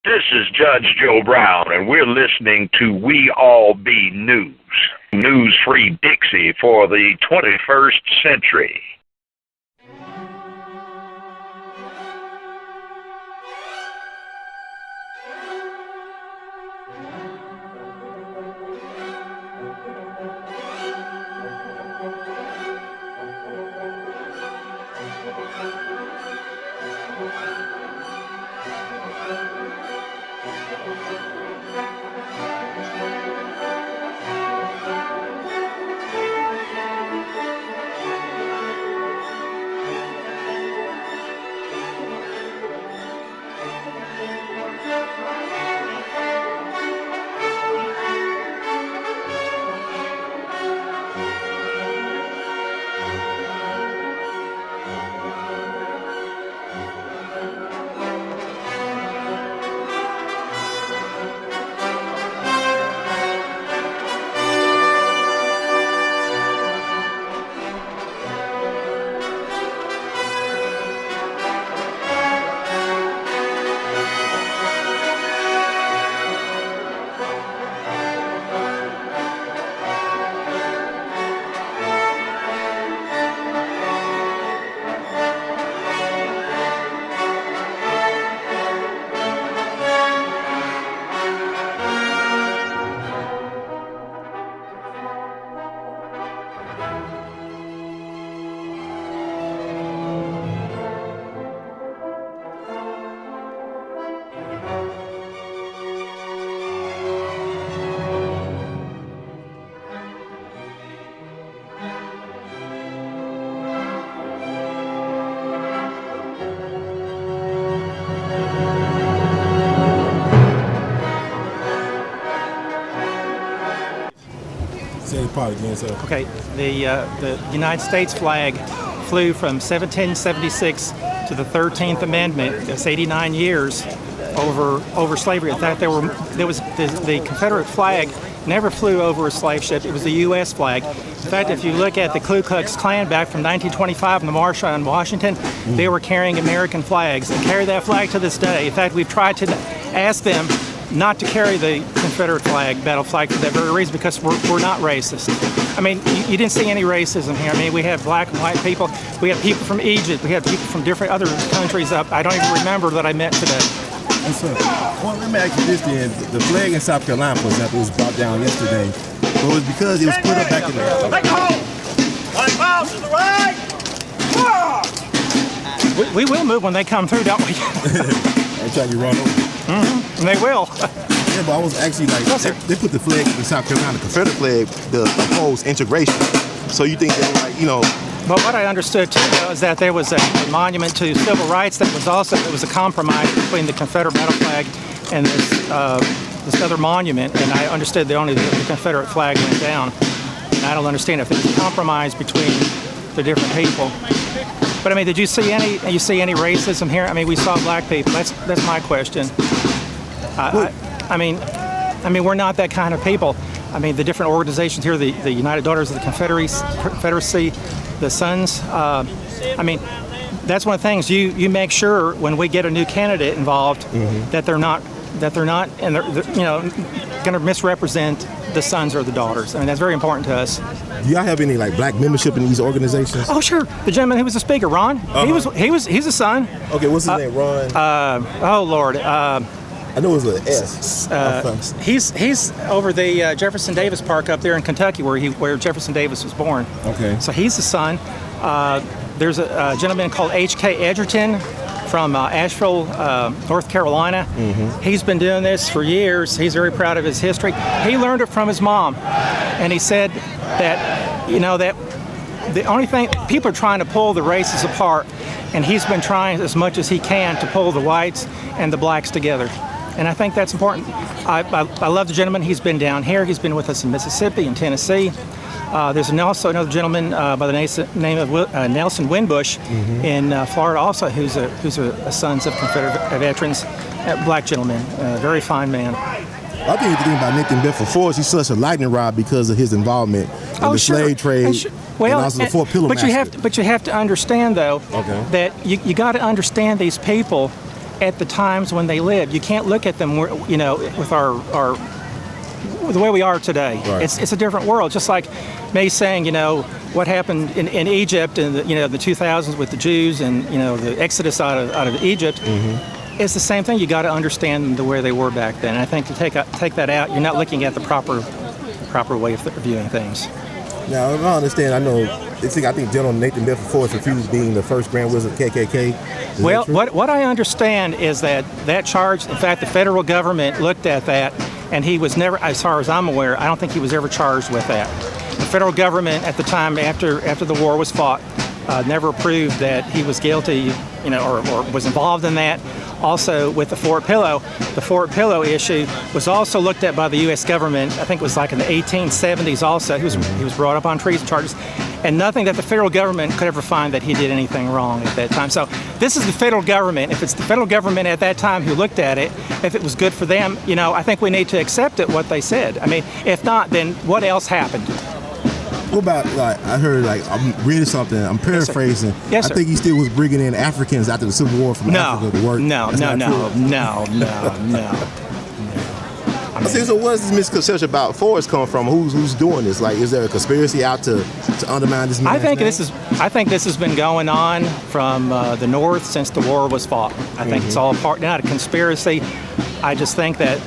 This is Judge Joe Brown, and we're listening to We All Be News. News-free Dixie for the 21st century. Okay, the United States flag flew from 1776 to the 13th Amendment. That's 89 years over slavery. In fact, the Confederate flag never flew over a slave ship. It was the U.S. flag. In fact, if you look at the Ku Klux Klan back from 1925 in the March on Washington, they were carrying American flags and carry that flag to this day. In fact, we've tried to ask them not to carry the Confederate flag, battle flag, for that very reason, because we're not racist. I mean, you didn't see any racism here. I mean, we have black and white people. We have people from Egypt. We have people from different other countries up. I don't even remember that I met today. Yes, sir. Well, let me ask you this then. The flag in South Carolina, for example, was brought down yesterday. But it was because it was put up back in there. Black miles to the right! We will move when they come through, don't we? They try to run over. Mm-hmm. And they will. Yeah, but I was actually like, they put the flag in South Carolina, the Confederate flag, to oppose integration. So you think they were like, But what I understood too is that there was a monument to civil rights that was also, it was a compromise between the Confederate battle flag and this other monument, and I understood that only the Confederate flag went down. And I don't understand if it's a compromise between the different people. But I mean, did you see any racism here? I mean, we saw black people. That's my question. I mean, we're not that kind of people. I mean, the different organizations here, the United Daughters of the Confederacy, the Sons. I mean, that's one of the things you make sure when we get a new candidate involved that they're not and they're going to misrepresent the sons or the daughters. I mean, that's very important to us. Do y'all have any like black membership in these organizations? Oh, sure. The gentleman who was the speaker, Ron. He's a son. Okay, what's his name? Ron. Oh Lord. I know it was an S. He's over the Jefferson Davis Park up there in Kentucky, where Jefferson Davis was born. Okay. So he's the son. There's a gentleman called H.K. Edgerton from Asheville, North Carolina. He's been doing this for years. He's very proud of his history. He learned it from his mom, and he said that that the only thing people are trying to pull the races apart, and he's been trying as much as he can to pull the whites and the blacks together. And I think that's important. I love the gentleman. He's been down here. He's been with us in Mississippi and Tennessee. There's also another gentleman by the name of Nelson Winbush in Florida, also who's a Sons of Confederate veterans, black gentleman, very fine man. I think the thing about Nathan Bedford Forrest, he's such a lightning rod because of his involvement in the slave trade, and also the Fort Pillow Massacre. But you have to understand though that you got to understand these people at the times when they lived. You can't look at them, you know, with our the way we are today. Right. It's a different world. Just like me saying, you know, what happened in Egypt in the, you know, the 2000s with the Jews and, you know, the exodus out of Egypt. It's the same thing. You got to understand the way they were back then. And I think to take that out, you're not looking at the proper way of viewing things. Now, I understand. I know. I think General Nathan Bedford Forrest refused being the first Grand Wizard of KKK. Well, what I understand is that charge, in fact, the federal government looked at that, and he was never, as far as I'm aware, I don't think he was ever charged with that. The federal government at the time, after the war was fought, never proved that he was guilty, you know, or was involved in that. Also, with the Fort Pillow issue was also looked at by the U.S. government. I think it was like in the 1870s. Also, he was brought up on treason charges, and nothing that the federal government could ever find that he did anything wrong at that time. So this is the federal government. If it's the federal government at that time who looked at it, if it was good for them, you know, I think we need to accept it what they said. I mean, if not, then what else happened? What about, like, I heard, like, I'm reading something, I'm paraphrasing. Yes, sir. I think he still was bringing in Africans after the Civil War from Africa to work. No. So where's this misconception about Forrest come from? Who's doing this? Like, is there a conspiracy out to undermine this man's name? I think this has been going on from the North since the war was fought. I think it's all not a conspiracy. I just think that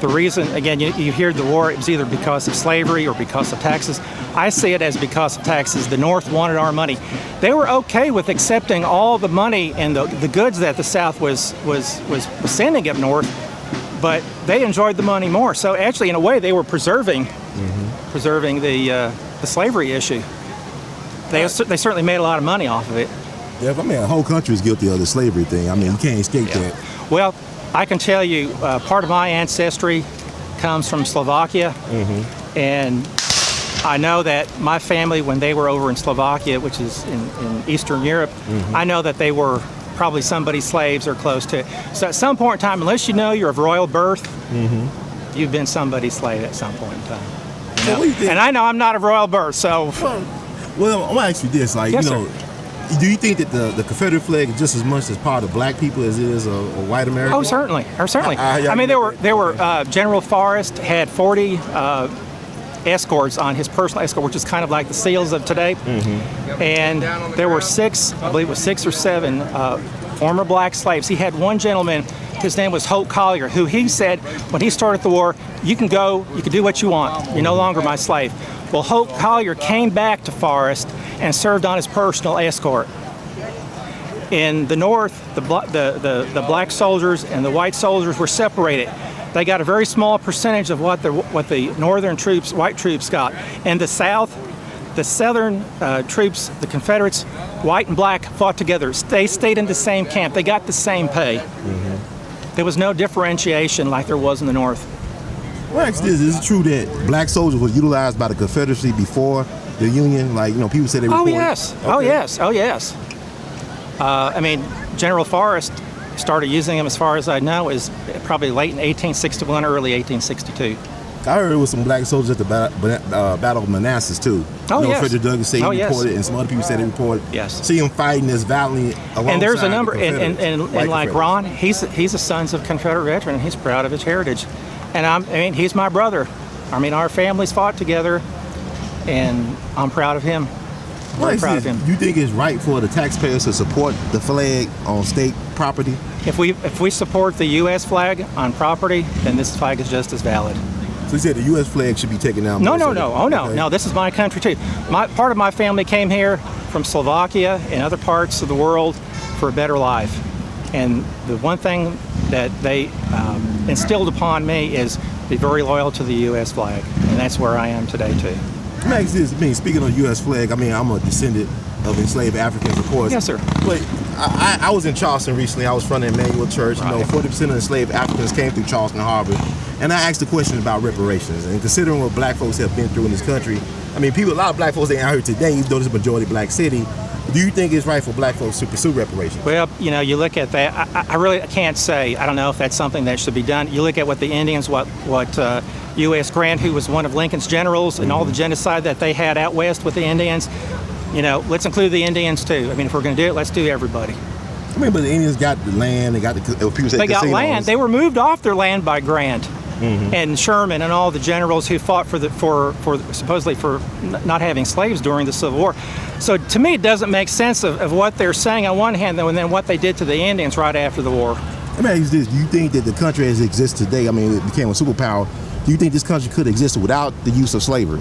the reason, again, you hear the war, it was either because of slavery or because of taxes. I see it as because of taxes. The North wanted our money. They were okay with accepting all the money and the goods that the South was sending up north, but they enjoyed the money more. So actually, in a way, they were preserving the slavery issue. They certainly made a lot of money off of it. Yeah, I mean, the whole country is guilty of the slavery thing. I mean, you can't escape that. Well, I can tell you, part of my ancestry comes from Slovakia, and I know that my family, when they were over in Slovakia, which is in Eastern Europe, I know that they were probably somebody's slaves or close to it. So at some point in time, unless you know you're of royal birth, you've been somebody's slave at some point in time. You know? And I know I'm not of royal birth, so... Well, I'm going to ask you this. Like, yes, you know, do you think that the Confederate flag is just as much as part of black people as it is a white American? Oh, certainly. I mean, there were General Forrest had 40 escorts on his personal escort, which is kind of like the SEALs of today. And there were I believe it was 6 or 7 former black slaves. He had one gentleman, his name was Hope Collier, who he said when he started the war, you can go, you can do what you want. You're no longer my slave. Well, Hope Collier came back to Forrest and served on his personal escort. In the North, the black soldiers and the white soldiers were separated. They got a very small percentage of what the northern troops, white troops, got. In the South, the southern troops, the Confederates, white and black, fought together. They stayed in the same camp. They got the same pay. There was no differentiation like there was in the North. Well, actually, is it true that black soldiers were utilized by the Confederacy before the Union? Like, you know, people say they were. Oh yes. I mean, General Forrest started using them, as far as I know, is probably late in 1861, early 1862. I heard there was some black soldiers at the Battle of Manassas too. Oh, yes. Frederick Douglass said he reported, and some other people said they reported. Yes. See him fighting as valiantly alongside. And there's a number, and like Ron, he's a Sons of Confederate veteran, and he's proud of his heritage. And I mean, he's my brother. I mean, our families fought together, and I'm proud of him. Very proud of him. You think it's right for the taxpayers to support the flag on state property? If we support the U.S. flag on property, then this flag is just as valid. So you said the U.S. flag should be taken down? No. Oh, no. Okay. No, this is my country, too. Part of my family came here from Slovakia and other parts of the world for a better life. And the one thing that they instilled upon me is be very loyal to the U.S. flag. And that's where I am today, too. Max, speaking of the U.S. flag, I mean, I'm a descendant of enslaved Africans, of course. Yes, sir. But I was in Charleston recently. I was from the Emmanuel Church. Right. You know, 40% of enslaved Africans came through Charleston Harbor. And I asked a question about reparations. And considering what black folks have been through in this country, I mean, a lot of black folks ain't out here today, even though it's a majority black city. Do you think it's right for black folks to pursue reparations? Well, you know, you look at that. I really can't say. I don't know if that's something that should be done. You look at what the Indians, what U.S. Grant, who was one of Lincoln's generals, and all the genocide that they had out west with the Indians. You know, let's include the Indians too. I mean, if we're going to do it, let's do everybody. I mean, but the Indians got the land. They got the people say They got casinos. land. They were moved off their land by Grant and Sherman and all the generals who fought for supposedly for not having slaves during the Civil War. So to me, it doesn't make sense of what they're saying on one hand, though, and then what they did to the Indians right after the war. Let me ask you this: do you think that the country as it exists today, I mean, it became a superpower? Do you think this country could exist without the use of slavery?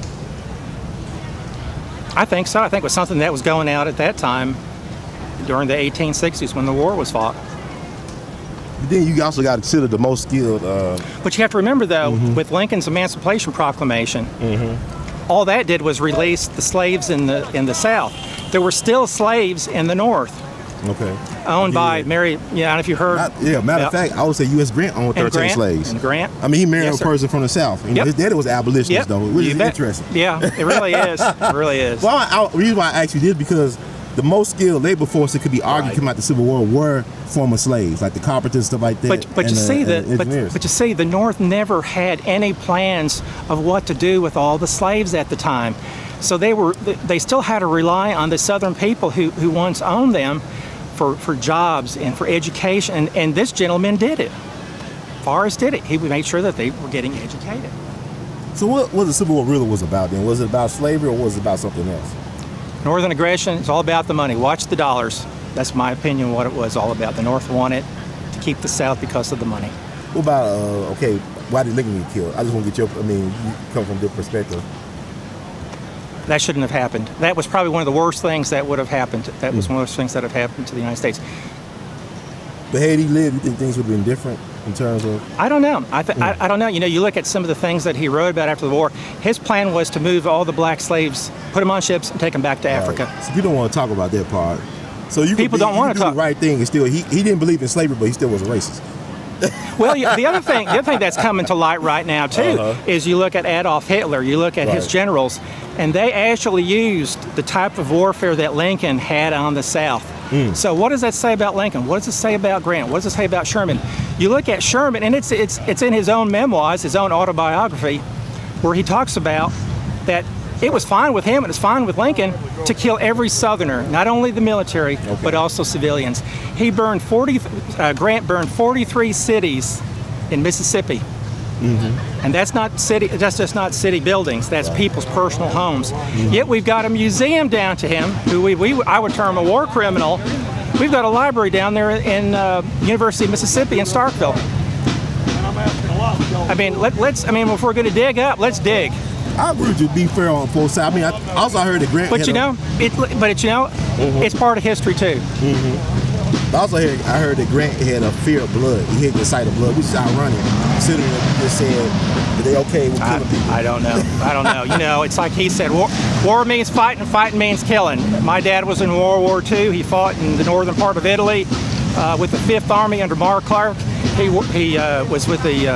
I think so. I think it was something that was going out at that time during the 1860s when the war was fought. But then you also got to consider the most skilled. But you have to remember, though, with Lincoln's Emancipation Proclamation, all that did was release the slaves in the South. There were still slaves in the North. Okay. Owned by Mary. Yeah, I don't know if you heard. Matter of fact, I would say U.S. Grant owned 13 slaves. And Grant. I mean, he married Yes, a person from the South. You know, his daddy was an abolitionist, though, which is interesting. Yeah, it really is. It really is. Well, the reason why I asked you this because the most skilled labor force that could be argued coming out the Civil War were former slaves, like the carpenters, stuff like that. But you see the North never had any plans of what to do with all the slaves at the time. So they still had to rely on the Southern people who once owned them for jobs and for education, and this gentleman did it. Forrest did it. He made sure that they were getting educated. So what the Civil War really was about then? Was it about slavery or was it about something else? Northern aggression, it's all about the money. Watch the dollars. That's my opinion what it was all about. The North wanted to keep the South because of the money. What about, why did Lincoln get killed? I just want to get you come from a different perspective. That shouldn't have happened. That was probably one of the worst things that would have happened. That was one of those things that have happened to the United States. But had he lived, you think things would have been different in terms of? I don't know. I don't know. You know, you look at some of the things that he wrote about after the war. His plan was to move all the black slaves, put them on ships, and take them back to Africa. So you don't want to talk about that part. So people don't want to talk. The right thing, and still he didn't believe in slavery, but he still was a racist. Well, the other thing that's coming to light right now too is you look at Adolf Hitler, you look at his generals, and they actually used the type of warfare that Lincoln had on the South. So what does that say about Lincoln? What does it say about Grant? What does it say about Sherman? You look at Sherman, and it's in his own memoirs, his own autobiography, where he talks about that it was fine with him and it's fine with Lincoln to kill every Southerner, not only the military, but also civilians. Grant burned 43 cities in Mississippi. And that's just not city buildings, that's people's personal homes. Yet we've got a museum down to him, who I would term a war criminal. We've got a library down there in University of Mississippi in Starkville. I mean, if we're going to dig up, let's dig. I agree with you, be fair on both sides. I mean, I heard that Grant it's part of history too. I heard that Grant had a fear of blood. He hated the sight of blood, which is ironic, considering that he just said that they okay with killing people. I don't know. You know, it's like he said, war means fighting, fighting means killing. My dad was in World War II. He fought in the northern part of Italy with the 5th Army under Mark Clark. He was with the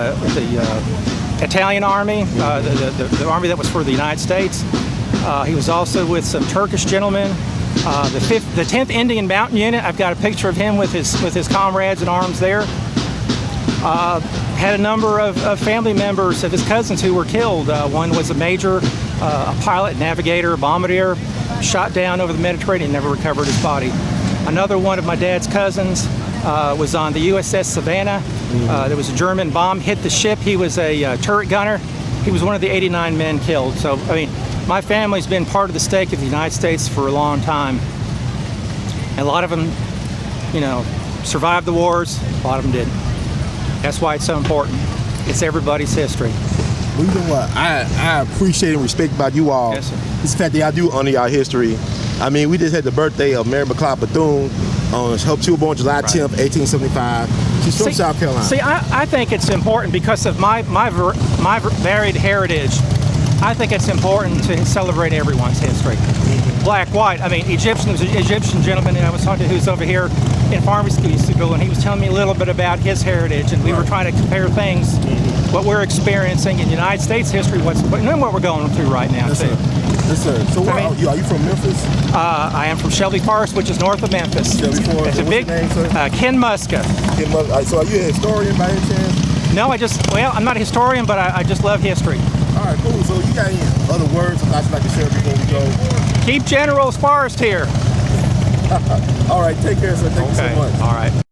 Italian army, the army that was for the United States. He was also with some Turkish gentlemen. The 10th Indian Mountain Unit. I've got a picture of him with his comrades in arms there. Had a number of family members of his cousins who were killed. One was a major, a pilot, navigator, bombardier, shot down over the Mediterranean, never recovered his body. Another one of my dad's cousins was on the USS Savannah. There was a German bomb hit the ship. He was a turret gunner. He was one of the 89 men killed. So, I mean, my family's been part of the stake of the United States for a long time. And a lot of them, survived the wars. A lot of them didn't. That's why it's so important. It's everybody's history. Well, you know what? I appreciate and respect about you all. Yes, sir. It's the fact that y'all do honor y'all history. I mean, we just had the birthday of Mary McLeod Bethune. She was born July 10th, 1875. She's from South Carolina. See, I think it's important because of my varied heritage. I think it's important to celebrate everyone's history. Black, white. I mean, Egyptian gentleman that I was talking to who's over here in pharmacy school, and he was telling me a little bit about his heritage, and we were trying to compare things, what we're experiencing in United States history, and what we're going through right now, too. Yes, sir. So are you from Memphis? I am from Shelby Forest, which is north of Memphis. Shelby Forest. It's a big, name, sir? Ken Muska. Ken Muska. So are you a historian by any chance? No, I'm not a historian, but I just love history. All right, cool. So you got any other words I'd like to share before we go? Keep General Forrest here. All right, take care, sir. Thank you so much. All right.